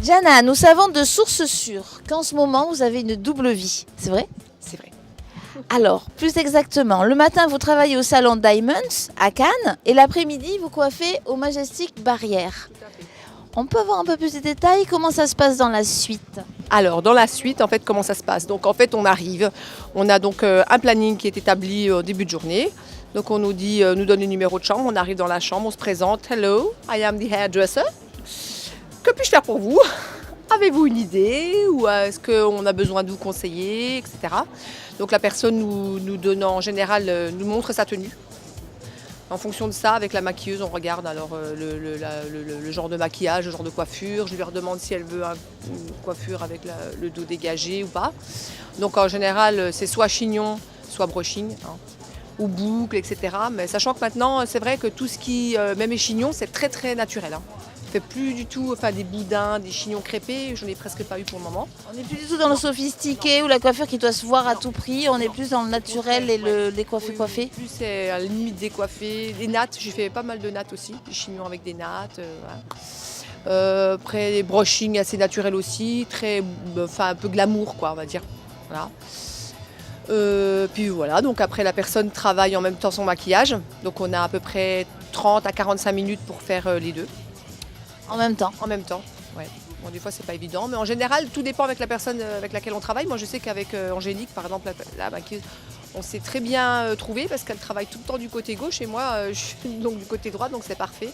Diana, nous savons de sources sûres qu'en ce moment, vous avez une double vie. C'est vrai? C'est vrai. Alors, plus exactement, le matin, vous travaillez au salon Diamonds à Cannes et l'après-midi, vous coiffez au Majestic Barrière. On peut avoir un peu plus de détails? Comment ça se passe dans la suite? Alors, dans la suite, en fait, comment ça se passe? Donc, en fait, on arrive. On a donc un planning qui est établi au début de journée. Donc, on nous dit, nous donne le numéro de chambre. On arrive dans la chambre, on se présente. Hello, I am the hairdresser. Que puis-je faire pour vous? Avez-vous une idée? Ou est-ce qu'on a besoin de vous conseiller, etc. Donc, la personne nous donne en général, nous montre sa tenue. En fonction de ça, avec la maquilleuse, on regarde alors le genre de maquillage, le genre de coiffure. Je lui redemande si elle veut une coiffure avec le dos dégagé ou pas. Donc en général, c'est soit chignon, soit brushing, hein, ou boucle, etc. Mais sachant que maintenant, c'est vrai que tout ce qui, même les chignons, c'est très très naturel. Hein. On ne fait plus du tout des boudins, des chignons crêpés. Je n'en ai presque pas eu pour le moment. On n'est plus du tout dans le sophistiqué ou la coiffure qui doit se voir à tout prix. On est plus dans le naturel et le décoiffé coiffé. Plus c'est à la limite décoiffé. Des nattes, j'ai fait pas mal de nattes aussi. Des chignons avec des nattes. Voilà. Après, les brushing assez naturels aussi. Un peu glamour, quoi, on va dire. Voilà. Puis voilà, donc après la personne travaille en même temps son maquillage. Donc on a à peu près 30 à 45 minutes pour faire les deux. En même temps? En même temps, ouais. Bon, des fois, c'est pas évident, mais en général, tout dépend avec la personne avec laquelle on travaille. Moi, je sais qu'avec Angélique, par exemple, la maquilleuse, on s'est très bien trouvé parce qu'elle travaille tout le temps du côté gauche et moi, je suis donc du côté droit, donc c'est parfait.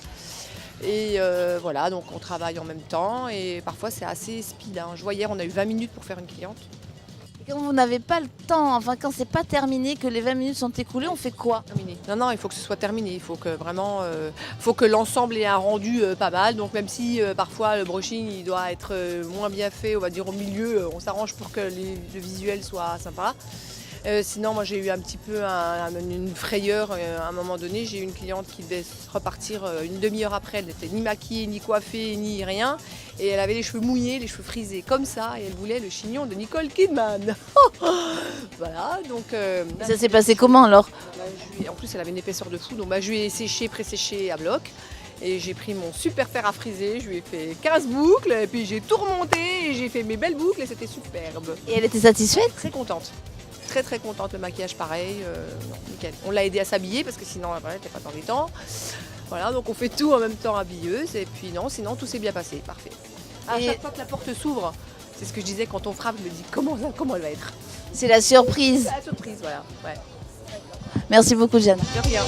Et voilà, donc on travaille en même temps et parfois, c'est assez speed. Hein. Je vois hier, on a eu 20 minutes pour faire une cliente. Et quand vous n'avez pas le temps, enfin quand c'est pas terminé, que les 20 minutes sont écoulées, on fait quoi? Terminé. Non, il faut que ce soit terminé. Il faut que vraiment, faut que l'ensemble ait un rendu pas mal. Donc même si parfois le brushing il doit être moins bien fait, on va dire au milieu, on s'arrange pour que le visuel soit sympa. Sinon, moi j'ai eu un petit peu une frayeur à un moment donné. J'ai eu une cliente qui devait repartir une demi-heure après. Elle n'était ni maquillée, ni coiffée, ni rien. Et elle avait les cheveux mouillés, les cheveux frisés comme ça. Et elle voulait le chignon de Nicole Kidman. Voilà, donc... Ça s'est passé comment alors? En plus, elle avait une épaisseur de fou. Donc je lui ai séché, pré-séché à bloc. Et j'ai pris mon super fer à friser, je lui ai fait 15 boucles. Et puis j'ai tout remonté et j'ai fait mes belles boucles et c'était superbe. Et elle était satisfaite? Très contente. Très très contente, le maquillage pareil, non, nickel. On l'a aidé à s'habiller parce que sinon elle n'était pas dans les temps. Voilà, donc on fait tout en même temps habilleuse et puis non, sinon tout s'est bien passé, parfait. À chaque fois que la porte s'ouvre, c'est ce que je disais quand on frappe, je me dis comment elle va être. C'est la surprise. C'est la surprise, voilà. Ouais. Merci beaucoup, Jeanne. De rien.